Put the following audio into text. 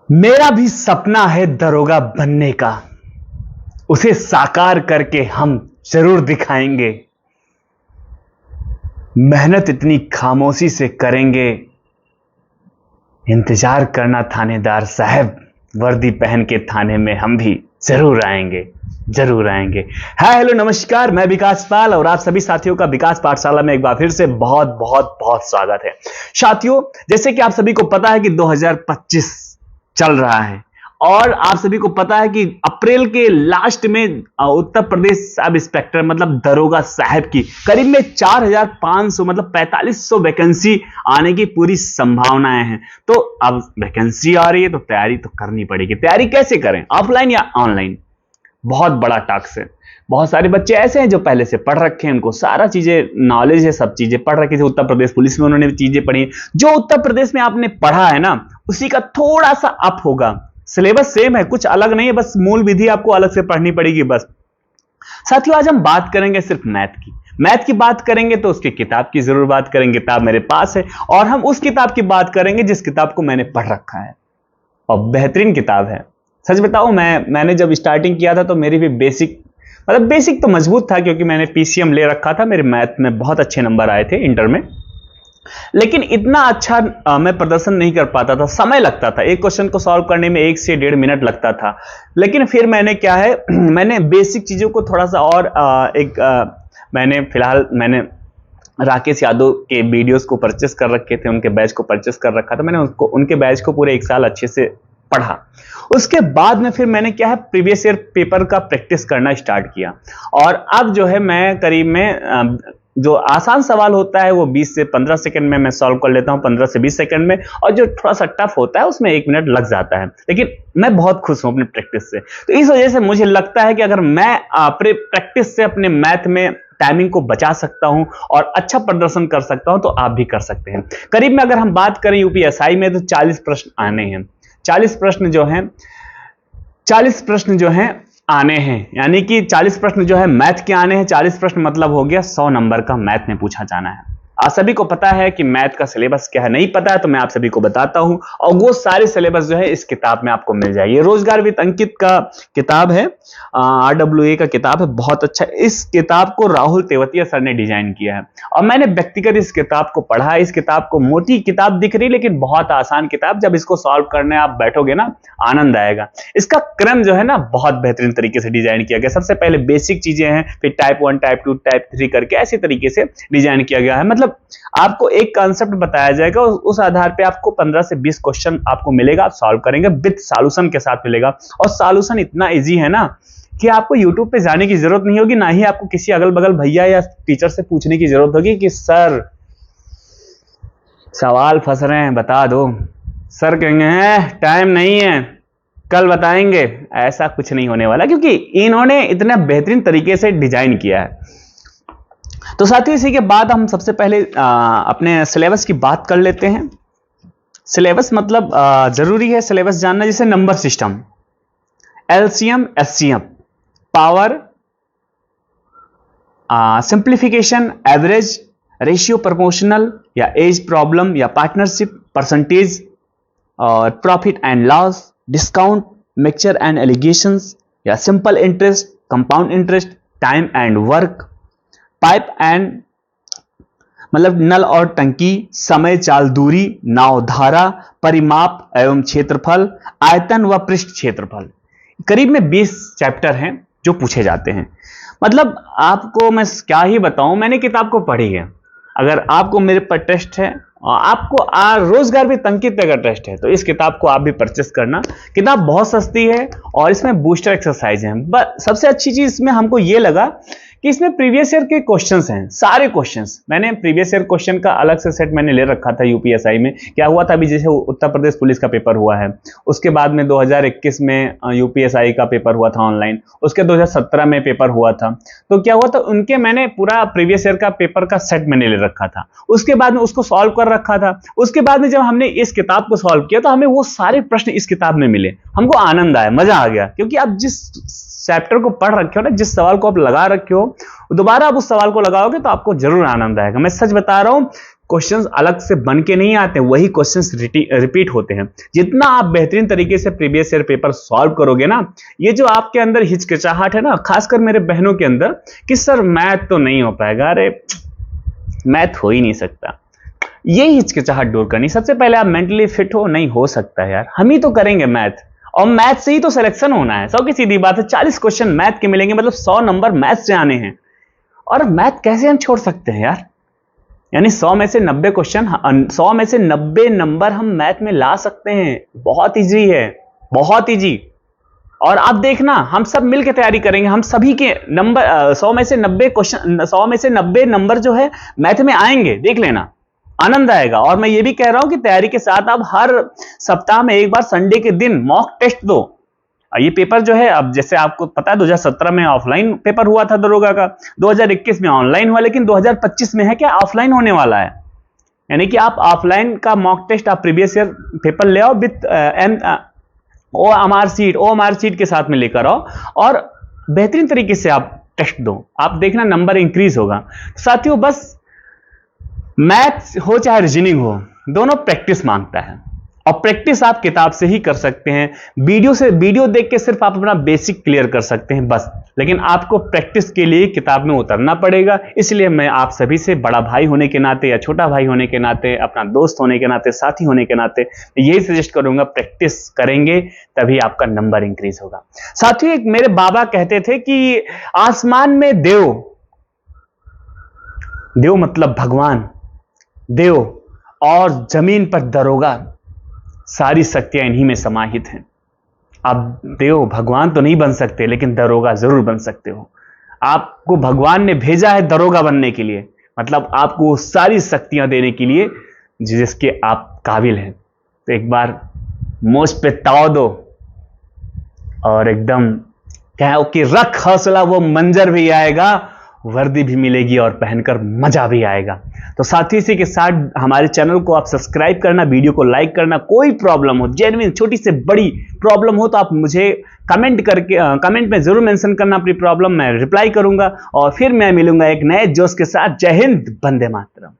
मेरा भी सपना है दरोगा बनने का। उसे साकार करके हम जरूर दिखाएंगे। मेहनत इतनी खामोशी से करेंगे। इंतजार करना थानेदार साहब, वर्दी पहन के थाने में हम भी जरूर आएंगे, जरूर आएंगे। हाय हेलो नमस्कार, मैं विकास पाल और आप सभी साथियों का विकास पाठशाला में एक बार फिर से बहुत बहुत बहुत स्वागत है। साथियों, जैसे कि आप सभी को पता है कि 2025 चल रहा है और आप सभी को पता है कि अप्रैल के लास्ट में उत्तर प्रदेश सब इंस्पेक्टर मतलब दरोगा साहब की करीब में 4500 मतलब 4500 वैकेंसी आने की पूरी संभावनाएं हैं। तो अब वैकेंसी आ रही है तो तैयारी तो करनी पड़ेगी। तैयारी कैसे करें, ऑफलाइन या ऑनलाइन? बहुत बड़ा टास्क है। बहुत सारे बच्चे ऐसे हैं जो पहले से पढ़ रखे हैं, उनको सारा चीजें नॉलेज है, सब चीजें पढ़ रखी थी। उत्तर प्रदेश पुलिस में उन्होंने चीजें पढ़ी। जो उत्तर प्रदेश में आपने पढ़ा है ना, उसी का थोड़ा सा अप होगा। सिलेबस सेम है, कुछ अलग नहीं है, बस मूल विधि आपको अलग से पढ़नी पड़ेगी बस। साथियों, आज हम बात करेंगे सिर्फ मैथ की। मैथ की बात करेंगे तो उसकी किताब की जरूर बात करेंगे। किताब मेरे पास है और हम उस किताब की बात करेंगे जिस किताब को मैंने पढ़ रखा है और बेहतरीन किताब है। सच बताऊं, मैंने जब स्टार्टिंग किया था तो मेरी भी बेसिक तो मजबूत था, क्योंकि मैंने पीसीएम ले रखा था। मेरे मैथ में बहुत अच्छे नंबर आए थे इंटर में, लेकिन इतना अच्छा मैं प्रदर्शन नहीं कर पाता था। समय लगता था, एक क्वेश्चन को सॉल्व करने में 1 से 1.5 मिनट लगता था। लेकिन फिर मैंने क्या है मैंने बेसिक चीजों को थोड़ा सा और मैंने राकेश यादव के वीडियोस को परचेस कर रखे थे, उनके बैच को परचेस कर रखा था। मैंने उनके बैच को पूरे 1 साल अच्छे से पढ़ा। उसके बाद में फिर मैंने क्या है प्रीवियस ईयर पेपर का प्रैक्टिस करना स्टार्ट किया। और अब जो है मैं करीब में जो आसान सवाल होता है वो 20 से 15 सेकंड में मैं सॉल्व कर लेता हूं, 15 से 20 सेकंड में। और जो थोड़ा सा टफ होता है उसमें 1 मिनट लग जाता है। लेकिन मैं बहुत खुश हूं अपनी प्रैक्टिस से। तो इस वजह से मुझे लगता है कि अगर मैं प्रैक्टिस से अपने मैथ में टाइमिंग को बचा सकता हूं और अच्छा प्रदर्शन कर सकता हूं, तो आप भी कर सकते हैं। करीब में अगर हम बात करें यूपीएसआई में तो 40 प्रश्न आने हैं। 40 प्रश्न जो हैं आने हैं, यानी कि 40 प्रश्न जो है मैथ के आने हैं। 40 प्रश्न मतलब हो गया 100 नंबर का मैथ में पूछा जाना है। आप सभी को पता है कि मैथ का सिलेबस क्या है, नहीं पता है तो मैं आप सभी को बताता हूं। और वो सारे सिलेबस जो है इस किताब में आपको मिल जाएगी। रोजगार विद अंकित का किताब है, RWA का किताब है, बहुत अच्छा। इस किताब को राहुल तेवतिया सर ने डिजाइन किया है और मैंने व्यक्तिगत इस किताब को पढ़ा। इस किताब को मोटी किताब दिख रही, लेकिन बहुत आसान किताब। जब इसको सॉल्व करने आप बैठोगे ना, आनंद आएगा। इसका क्रम जो है ना बहुत बेहतरीन तरीके से डिजाइन किया गया। सबसे पहले बेसिक चीजें हैं, फिर टाइप 1, टाइप 2, टाइप 3 करके ऐसे तरीके से डिजाइन किया गया है। मतलब आपको एक कॉन्सेप्ट बताया जाएगा, उस आधार पे आपको 15 से 20 क्वेश्चन आपको मिलेगा, आप सॉल्व करेंगे, विद सॉल्यूशन के साथ मिलेगा। और सॉल्यूशन इतना इजी है ना कि आपको यूट्यूब पे जाने की जरूरत नहीं होगी, ना ही आपको किसी अगल बगल भैया या टीचर से पूछने की जरूरत होगी कि सर सवाल फंस रहे हैं बता दो। सर कहेंगे हैं टाइम नहीं है, कल बताएंगे। ऐसा कुछ नहीं होने वाला, क्योंकि इन्होंने इतना बेहतरीन तरीके से डिजाइन किया है। तो साथियों, इसी के बाद हम सबसे पहले अपने सिलेबस की बात कर लेते हैं। सिलेबस मतलब जरूरी है सिलेबस जानना, जैसे number system, LCM, HCF, power, simplification, average, ratio, proportional या एज प्रॉब्लम या पार्टनरशिप, परसेंटेज और profit and loss, discount, mixture and alligations या simple interest, compound interest, time and work, pipe and मतलब नल और टंकी, समय, चाल, दूरी, नाव, धारा, परिमाप एवं क्षेत्रफल, आयतन व पृष्ठ क्षेत्रफल। करीब में 20 चैप्टर हैं जो पूछे जाते हैं। मतलब आपको मैं क्या ही बताऊं, मैंने किताब को पढ़ी है। अगर आपको मेरे पर टेस्ट है और आपको रोजगार भी अंकित अगर टेस्ट है तो इस किताब को आप भी परचेस करना। किताब बहुत सस्ती है और इसमें बूस्टर एक्सरसाइज है। सबसे अच्छी चीज इसमें हमको ये लगा कि इसमें प्रीवियस ईयर के क्वेश्चंस हैं, सारे क्वेश्चंस। मैंने प्रीवियस ईयर क्वेश्चन का अलग से सेट मैंने ले रखा था। यूपीएसआई में क्या हुआ था, अभी जैसे उत्तर प्रदेश पुलिस का पेपर हुआ है, उसके बाद में 2021 में यूपीएसआई का पेपर हुआ था ऑनलाइन, उसके 2017 में पेपर हुआ था। तो क्या हुआ था, उनके मैंने पूरा प्रीवियस ईयर का पेपर का सेट मैंने ले रखा था। उसके बाद में उसको सॉल्व कर रखा था। उसके बाद में जब हमने इस किताब को सॉल्व किया तो हमें वो सारे प्रश्न इस किताब में मिले। हमको आनंद आया, मजा आ गया, क्योंकि आप जिस चैप्टर को पढ़ रखे हो ना, जिस सवाल को आप लगा रखे हो, दोबारा आप उस सवाल को लगाओगे तो आपको जरूर आनंद आएगा। मैं सच बता रहा हूं, क्वेश्चंस अलग से बन के नहीं आते, वही क्वेश्चंस रिपीट होते हैं। जितना आप बेहतरीन तरीके से प्रीवियस ईयर पेपर सॉल्व करोगे ना, ये जो आपके अंदर हिचकिचाहट है ना, खासकर मेरे बहनों के अंदर कि सर मैथ तो नहीं हो पाएगा, अरे मैथ हो ही नहीं सकता, ये हिचकिचाहट दूर करनी। सबसे पहले आप मेंटली फिट हो, नहीं हो सकता है यार, हम ही तो करेंगे मैथ, और मैथ से ही तो सिलेक्शन होना है। 100 की सीधी बात है, 40 क्वेश्चन मैथ के मिलेंगे, मतलब 100 नंबर मैथ से आने हैं। और मैथ कैसे हम छोड़ सकते हैं यार, यानी 100 में से 90 क्वेश्चन, 100 में से 90 नंबर हम मैथ में ला सकते हैं। बहुत इजी है, बहुत इजी। और आप देखना, हम सब मिलकर तैयारी करेंगे, हम सभी के नंबर 100 में से 90 क्वेश्चन, 100 में से 90 नंबर जो है मैथ में आएंगे, देख लेना, आनंद आएगा। और मैं ये भी कह रहा हूं कि तैयारी के साथ आप हर सप्ताह में एक बार संडे के दिन मॉक टेस्ट दो। ये पेपर जो है, अब जैसे आपको पता है 2017 में ऑफलाइन पेपर हुआ था दरोगा का, 2021 में ऑनलाइन हुआ, लेकिन 2025 में है क्या, ऑफलाइन होने वाला है। यानी कि आप ऑफलाइन का मॉक टेस्ट, आप प्रीवियस ईयर पेपर ले आओ विथ OMR सीट के साथ में लेकर आओ, और बेहतरीन तरीके से आप टेस्ट दो, आप देखना नंबर इंक्रीज होगा। साथियों, बस मैथ्स हो चाहे रीजनिंग हो, दोनों प्रैक्टिस मांगता है, और प्रैक्टिस आप किताब से ही कर सकते हैं। वीडियो देख के सिर्फ आप अपना बेसिक क्लियर कर सकते हैं बस, लेकिन आपको प्रैक्टिस के लिए किताब में उतरना पड़ेगा। इसलिए मैं आप सभी से बड़ा भाई होने के नाते, या छोटा भाई होने के नाते, अपना दोस्त होने के नाते, साथी होने के नाते यही सजेस्ट करूंगा, प्रैक्टिस करेंगे तभी आपका नंबर इंक्रीज होगा। साथियों, एक मेरे बाबा कहते थे कि आसमान में देव मतलब भगवान, देव, और जमीन पर दरोगा, सारी शक्तियां इन्हीं में समाहित हैं। आप देव भगवान तो नहीं बन सकते, लेकिन दरोगा जरूर बन सकते हो। आपको भगवान ने भेजा है दरोगा बनने के लिए, मतलब आपको सारी शक्तियां देने के लिए जिसके आप काबिल हैं। तो एक बार मोज पे ताव दो, और एकदम कहो कि रख हौसला, वो मंजर भी आएगा, वर्दी भी मिलेगी, और पहनकर मजा भी आएगा। तो साथी, इसी के साथ हमारे चैनल को आप सब्सक्राइब करना, वीडियो को लाइक करना। कोई प्रॉब्लम हो, जेन्युइन छोटी से बड़ी प्रॉब्लम हो, तो आप मुझे कमेंट में जरूर मेंशन करना अपनी प्रॉब्लम, मैं रिप्लाई करूंगा। और फिर मैं मिलूंगा एक नए जोश के साथ। जय हिंद, वंदे मातरम।